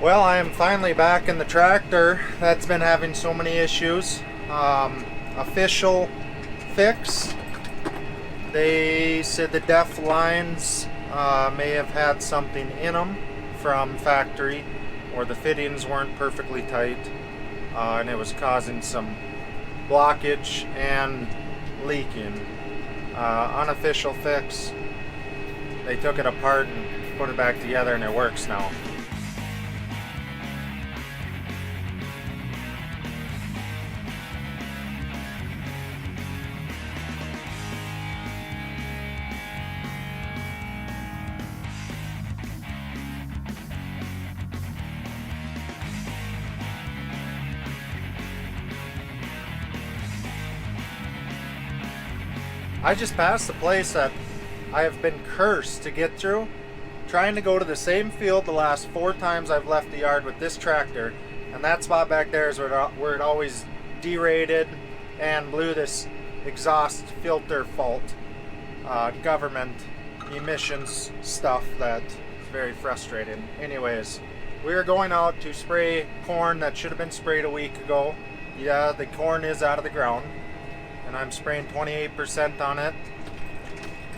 Well, I am finally back in the tractor that's been having so many issues. Official fix. They said the def lines may have had something in them from factory, or the fittings weren't perfectly tight, and it was causing some blockage and leaking. Unofficial fix. They took it apart and put it back together, and it works now. I just passed the place that I have been cursed to get through, trying to go to the same field the last 4 times I've left the yard with this tractor, and that spot back there is where it always derated and blew this exhaust filter fault, government emissions stuff that is very frustrating. Anyways, we are going out to spray corn that should have been sprayed a week ago. Yeah, the corn is out of the ground, and I'm spraying 28% on it.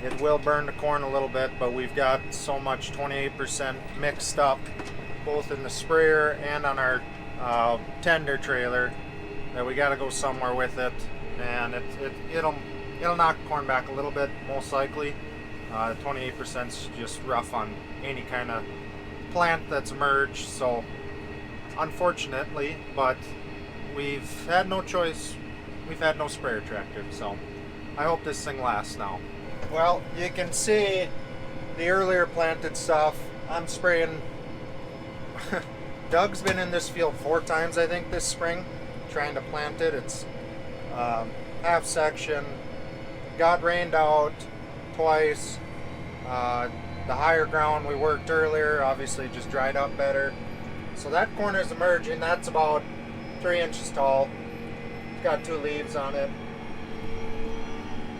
It will burn the corn a little bit, but we've got so much 28% mixed up both in the sprayer and on our tender trailer that we got to go somewhere with it, and it'll knock corn back a little bit, most likely. 28% is just rough on any kind of plant that's emerged, so unfortunately, but we've had no choice. We've had no sprayer tractor, so I hope this thing lasts now. Well, you can see the earlier planted stuff. I'm spraying. Doug's been in this field 4 times, I think, this spring, trying to plant it. It's half section. Got rained out twice. The higher ground we worked earlier obviously just dried up better. So that corn is emerging. That's about 3 inches tall. Got 2 leaves on it.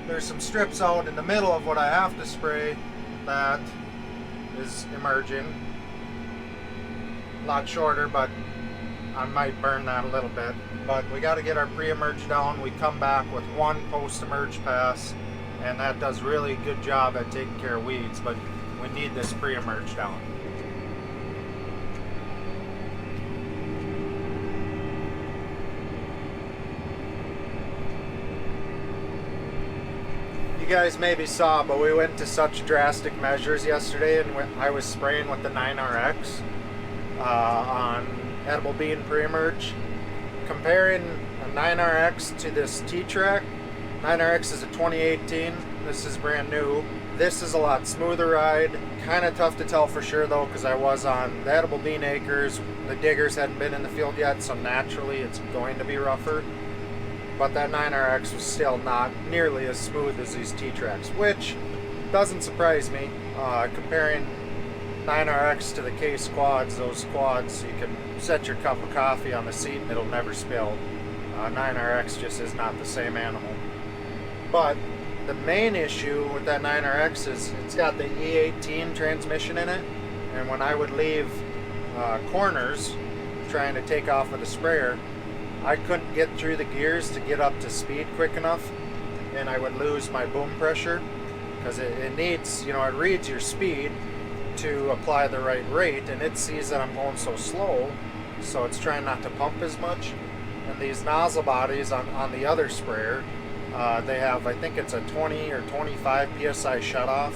There's some strips out in the middle of what I have to spray that is emerging. A lot shorter, but I might burn that a little bit. But we got to get our pre-emerge down. We come back with 1 post-emerge pass, and that does really good job at taking care of weeds, but we need this pre-emerge down. You guys maybe saw, but we went to such drastic measures yesterday, and I was spraying with the 9RX on edible bean pre-emerge. Comparing a 9RX to this T-Track, 9RX is a 2018. This is brand new. This is a lot smoother ride. Kind of tough to tell for sure though, because I was on the edible bean acres. The diggers hadn't been in the field yet, so naturally it's going to be rougher. But that 9RX was still not nearly as smooth as these T-Tracks, which doesn't surprise me. Comparing 9RX to the case quads, those quads, you can set your cup of coffee on the seat and it'll never spill. 9RX just is not the same animal. But the main issue with that 9RX is it's got the E18 transmission in it, and when I would leave corners trying to take off with a sprayer, I couldn't get through the gears to get up to speed quick enough, and I would lose my boom pressure because it needs, it reads your speed to apply the right rate, and it sees that I'm going so slow, so it's trying not to pump as much. And these nozzle bodies on the other sprayer, they have, I think it's a 20 or 25 psi shutoff,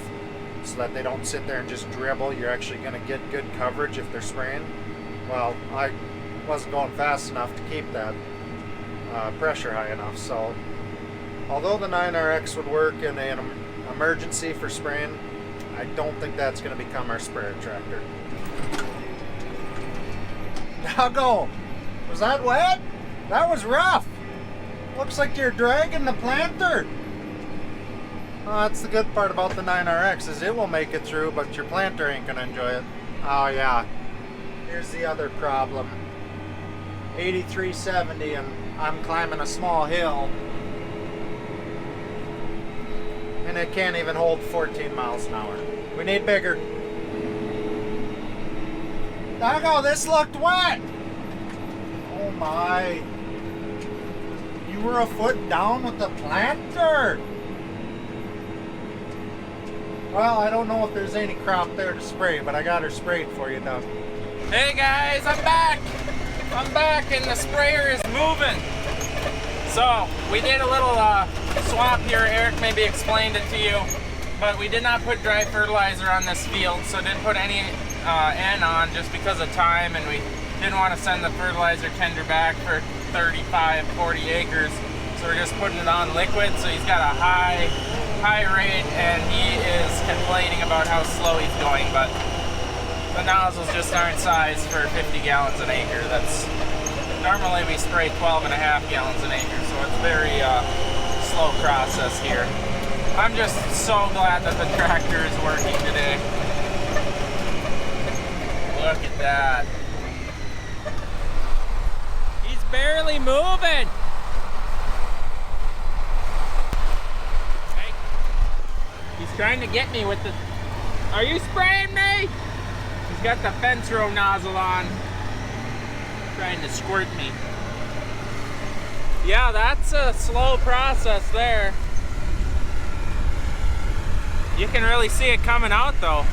so that they don't sit there and just dribble. You're actually going to get good coverage if they're spraying. Well, I wasn't going fast enough to keep that pressure high enough, so although the 9RX would work in an emergency for spraying, I don't think that's going to become our sprayer tractor. Doggo, was that wet? That was rough. Looks like you're dragging the planter. Well, that's the good part about the 9RX, is it will make it through, but your planter ain't going to enjoy it. Oh yeah, here's the other problem. 8370 and I'm climbing a small hill, and it can't even hold 14 miles an hour. We need bigger. Dago, this looked wet! Oh my. You were a foot down with the planter! Well, I don't know if there's any crop there to spray, but I got her sprayed for you, Doug. Hey guys, I'm back! I'm back and the sprayer is moving. So, we did a little swap here. Eric maybe explained it to you, but we did not put dry fertilizer on this field, so didn't put any N on just because of time, and we didn't want to send the fertilizer tender back for 35, 40 acres. So we're just putting it on liquid, so he's got a high rate, and he is complaining about how slow he's going, but the nozzles just aren't sized for 50 gallons an acre. That's normally we spray 12.5 gallons an acre, so it's very slow process here. I'm just so glad that the tractor is working today. Look at that. He's barely moving. Hey, he's trying to get me with the... Are you spraying me? He's got the fence row nozzle on, trying to squirt me. Yeah, that's a slow process there. You can really see it coming out though.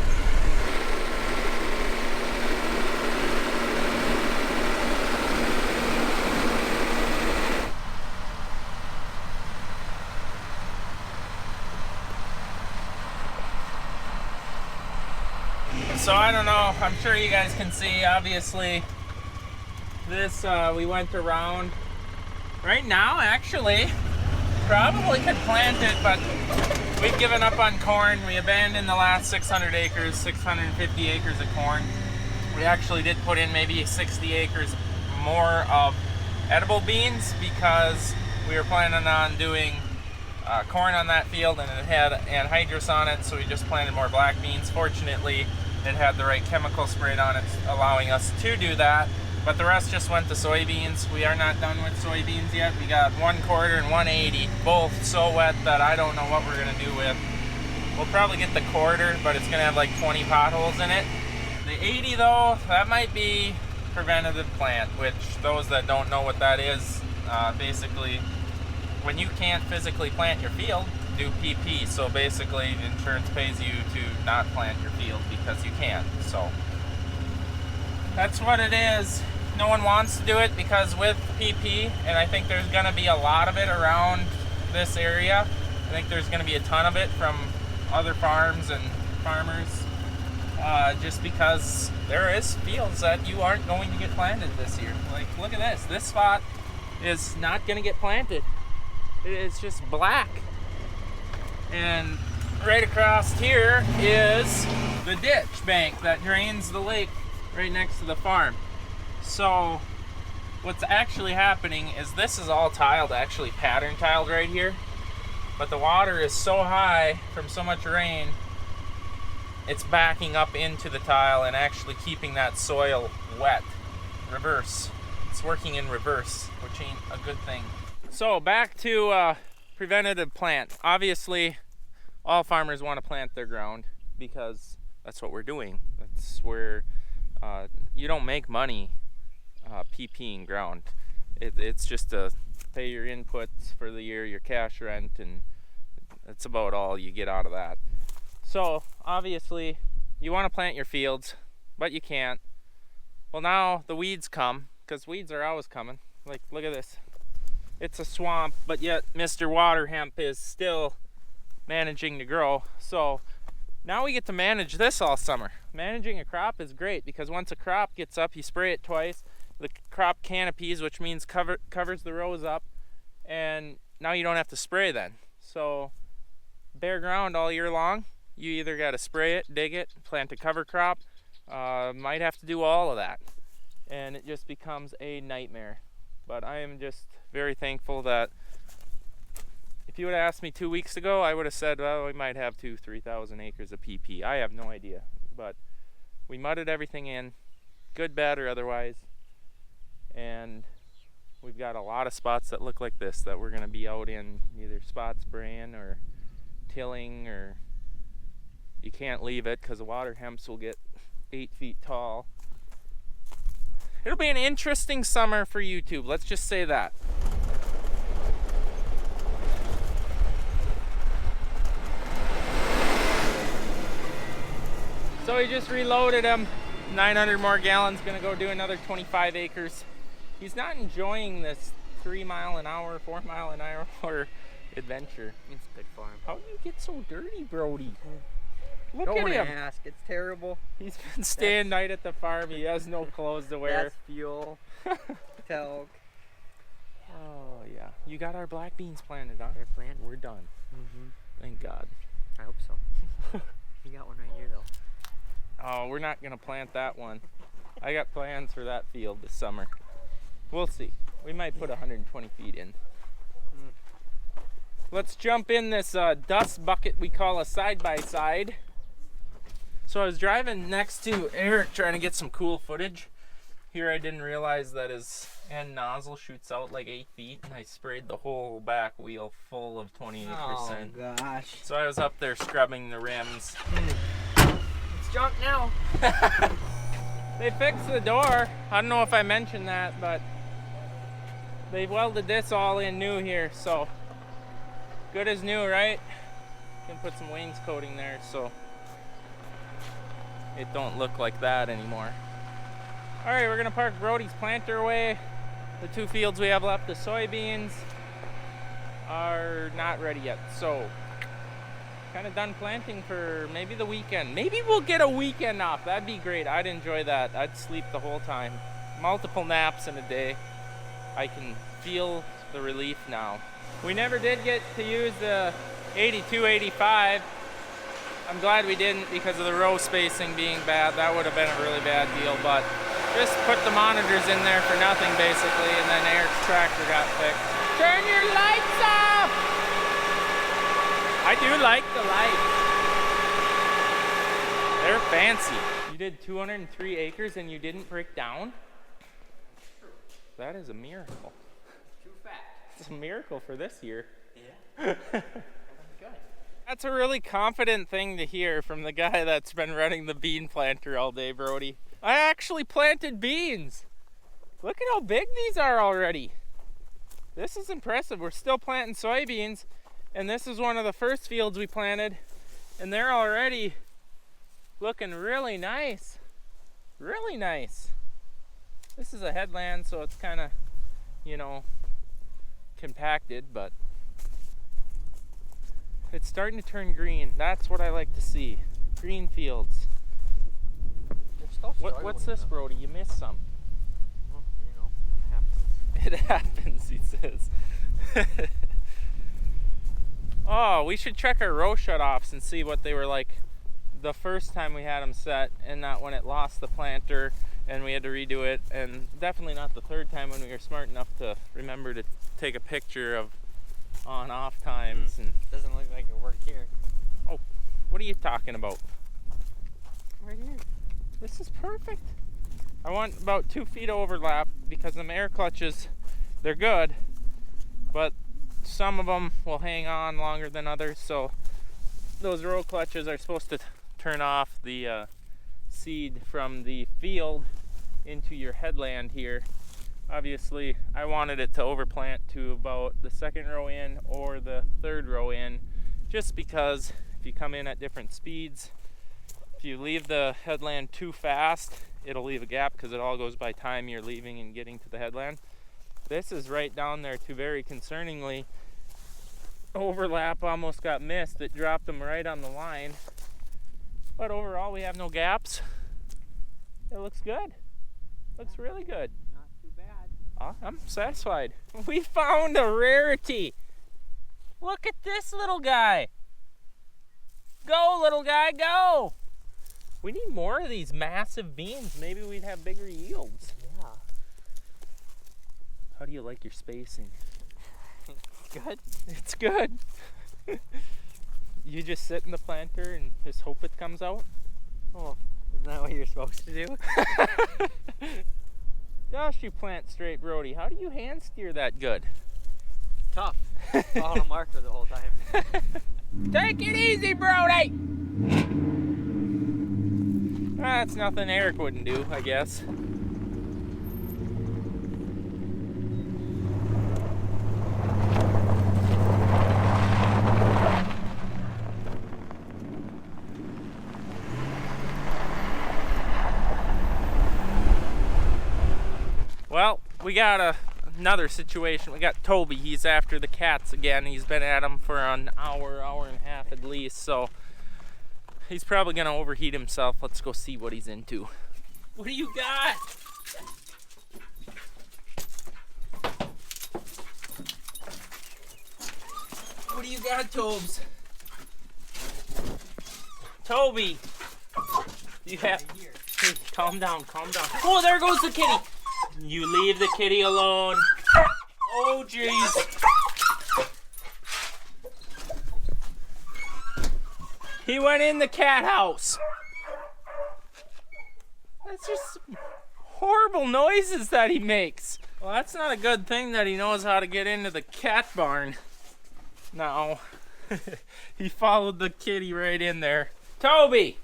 So I don't know, I'm sure you guys can see, obviously, this, we went around. Right now, actually, probably could plant it, but we've given up on corn. We abandoned the last 600 acres, 650 acres of corn. We actually did put in maybe 60 acres more of edible beans because we were planning on doing corn on that field, and it had anhydrous on it, so we just planted more black beans. Fortunately, it had the right chemical sprayed on it, allowing us to do that. But the rest just went to soybeans. We are not done with soybeans yet. We got 1/4 and 1/80, both so wet that I don't know what we're gonna do with. We'll probably get the 1/4, but it's gonna have like 20 potholes in it. The 80 though, that might be preventative plant, which those that don't know what that is, basically, when you can't physically plant your field, do PP. So basically, insurance pays you to not plant your field because you can't. So that's what it is. No one wants to do it because with PP, and I think there's going to be a lot of it around this area. I think there's going to be a ton of it from other farms and farmers, just because there is fields that you aren't going to get planted this year. Like, look at this. This spot is not going to get planted. It's just black. And right across here is the ditch bank that drains the lake right next to the farm. So what's actually happening is this is all tiled, actually pattern tiled right here, but the water is so high from so much rain, it's backing up into the tile and actually keeping that soil wet. Reverse. It's working in reverse, which ain't a good thing. So back to preventative plant. Obviously all farmers want to plant their ground because that's what we're doing. That's where you don't make money PPing ground. It's just to pay your inputs for the year, your cash rent, and that's about all you get out of that. So obviously you want to plant your fields, but you can't. Well, now the weeds come, because weeds are always coming. Like, look at this. It's a swamp, but yet Mr. Water Hemp is still managing to grow. So now we get to manage this all summer. Managing a crop is great because once a crop gets up, you spray it twice. The crop canopies, which means covers the rows up, and now you don't have to spray then. So bare ground all year long. You either got to spray it, dig it, plant a cover crop. Might have to do all of that, and it just becomes a nightmare. But I am just very thankful that if you would have asked me 2 weeks ago, I would have said, well, we might have 2,000-3,000 acres of PP. I have no idea, but we mudded everything in, good, bad, or otherwise, and we've got a lot of spots that look like this that we're going to be out in, either spot spraying or tilling, or you can't leave it because the water hemps will get 8 feet tall. It'll be an interesting summer for YouTube. Let's just say that. So we just reloaded him. 900 more gallons. Gonna go do another 25 acres. He's not enjoying this 3 mile an hour, 4 mile an hour adventure. It's a big farm. How do you get so dirty, Brody? Look Don't at him. ask. It's terrible. He's been staying night at the farm. He has no clothes to wear. That's fuel. Talc. Oh yeah. You got our black beans planted, huh? They're planted. We're done. Thank God. I hope so. You got one right here though. Oh, we're not gonna plant that one. I got plans for that field this summer. We'll see. We might put 120 feet in. Let's jump in this dust bucket we call a side-by-side. So I was driving next to Eric trying to get some cool footage. Here I didn't realize that his end nozzle shoots out like 8 feet, and I sprayed the whole back wheel full of 28%. Oh gosh. So I was up there scrubbing the rims. It's junk now. They fixed the door. I don't know if I mentioned that, but they welded this all in new here, so good as new, right? Can put some wainscoting there so it don't look like that anymore. All right, we're gonna park Brody's planter away. The 2 fields we have left, the soybeans, are not ready yet, so kind of done planting for maybe the weekend. Maybe we'll get a weekend off. That'd be great. I'd enjoy that. I'd sleep the whole time. Multiple naps in a day. I can feel the relief now. We never did get to use the 82-85. I'm glad we didn't because of the row spacing being bad. That would have been a really bad deal, but just put the monitors in there for nothing basically, and then Eric's tractor got fixed. Turn your lights off! I do like the lights. They're fancy. You did 203 acres and you didn't break down? That is a miracle. Too fat. It's a miracle for this year. Yeah. Good. That's a really confident thing to hear from the guy that's been running the bean planter all day, Brody. I actually planted beans. Look at how big these are already. This is impressive. We're still planting soybeans, and this is one of the first fields we planted, and they're already looking really nice. Really nice. This is a headland, so it's kind of, you know, compacted, but it's starting to turn green. That's what I like to see. Green fields. What's this, Brody? You missed some. Well, you know, It happens, he says. Oh, we should check our row shutoffs and see what they were like the first time we had them set, and not when it lost the planter and we had to redo it, and definitely not the third time when we were smart enough to remember to take a picture of on-off times. And doesn't look like it worked here. oh, what are you talking about? Right here. This is perfect. I want about 2 feet of overlap because the air clutches, they're good, but some of them will hang on longer than others, so those row clutches are supposed to turn off the seed from the field into your headland here. Obviously, I wanted it to overplant to about the 2nd row in or the 3rd row in, just because if you come in at different speeds, if you leave the headland too fast, it'll leave a gap because it all goes by time you're leaving and getting to the headland. This is right down there to very concerningly. Overlap almost got missed. It dropped them right on the line. But overall, we have no gaps. It looks good. Looks really good. Not too bad. I'm satisfied. We found a rarity. Look at this little guy. Go, little guy, go. We need more of these massive beans. Maybe we'd have bigger yields. Yeah. How do you like your spacing? Good. It's good. You just sit in the planter and just hope it comes out? Oh, isn't that what you're supposed to do? Gosh, you plant straight, Brody. How do you hand steer that good? Tough. Following a marker the whole time. Take it easy, Brody! That's nothing Eric wouldn't do, I guess. Well, we got another situation. We got Toby. He's after the cats again. He's been at them for an hour and a half at least. So he's probably gonna overheat himself. Let's go see what he's into. What do you got? What do you got, Tobes? Toby! You have... Hey, calm down, calm down. Oh, there goes the kitty! You leave the kitty alone. Oh, jeez. He went in the cat house. That's just horrible noises that he makes. Well, that's not a good thing that he knows how to get into the cat barn. No. He followed the kitty right in there. Toby,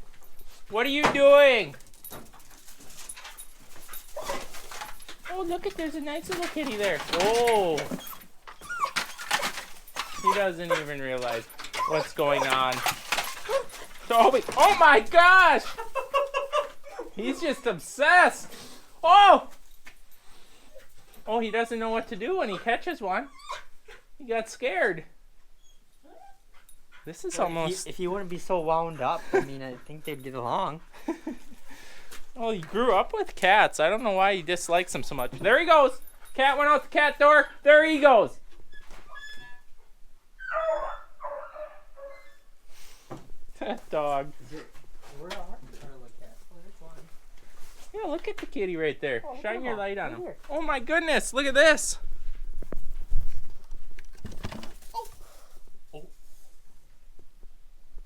what are you doing? Oh, look at, there's a nice little kitty there. Oh. He doesn't even realize what's going on. Toby, oh my gosh! He's just obsessed. Oh! Oh, he doesn't know what to do when he catches one. He got scared. This is almost... If you wouldn't be so wound up, I mean, I think they'd get along. Well, he grew up with cats. I don't know why he dislikes them so much. There he goes. Cat went out the cat door. There he goes. That dog. Where are the cats? Oh, there's one. Yeah, look at the kitty right there. Oh, Shine your light on right him. here. Oh my goodness, look at this. Oh.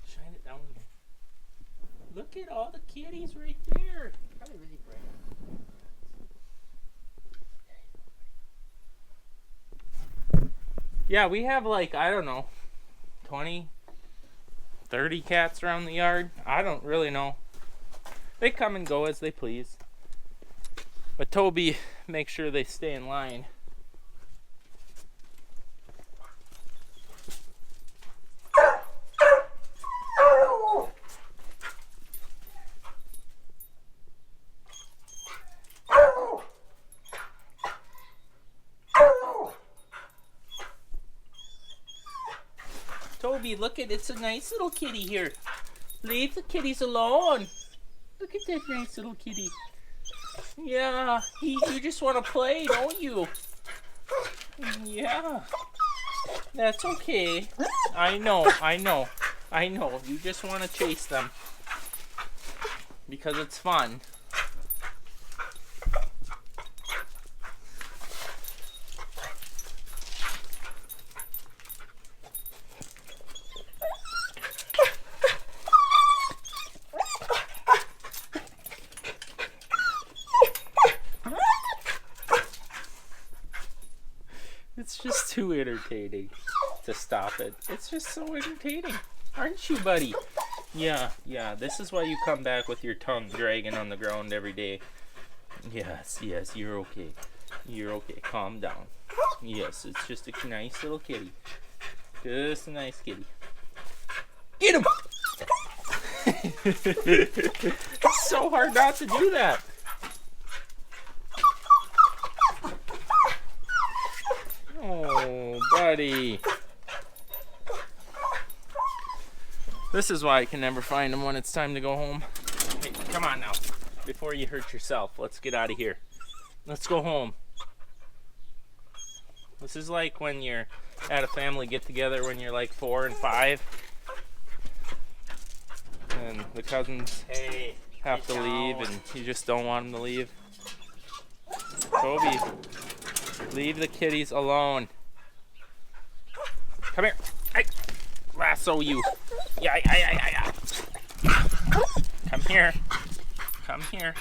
Shine it down here. Look at all the kitties right there. Probably really bright. Yeah, we have like, I don't know, 20, 30 cats around the yard. I don't really know. They come and go as they please. But Toby makes sure they stay in line. Toby, look at, it's a nice little kitty here. Leave the kitties alone. Look at that nice little kitty. Yeah, you just want to play, don't you? Yeah. That's okay. I know. You just want to chase them. Because it's fun. It's just too entertaining to stop it. It's just so entertaining. Aren't you, buddy? Yeah, this is why you come back with your tongue dragging on the ground every day. Yes, you're okay. You're okay. Calm down. Yes, it's just a nice little kitty. Just a nice kitty. Get him! It's so hard not to do that. Oh, buddy. This is why I can never find him when it's time to go home. Hey, come on now. Before you hurt yourself, let's get out of here. Let's go home. This is like when you're at a family get-together when you're like 4 and 5. And the cousins have to leave and you just don't want them to leave. Toby, leave the kitties alone. Come here. Hey, lasso you. Yeah. Come here. Come here.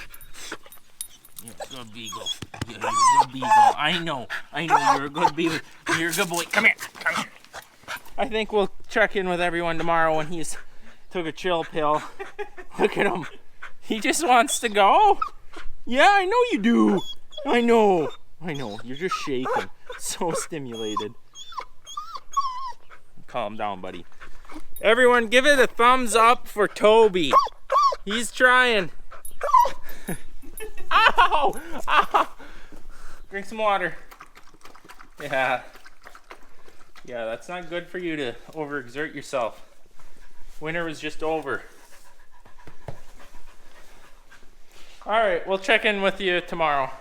You're a good beagle. You're a good beagle. I know. You're a good beagle. You're a good boy. Come here. I think we'll check in with everyone tomorrow when he's took a chill pill. Look at him. He just wants to go. Yeah, I know you do. I know. You're just shaking. So stimulated. Calm down, buddy. Everyone, give it a thumbs up for Toby. He's trying. Ow! Drink some water. Yeah. Yeah, that's not good for you to overexert yourself. Winter was just over. All right, we'll check in with you tomorrow.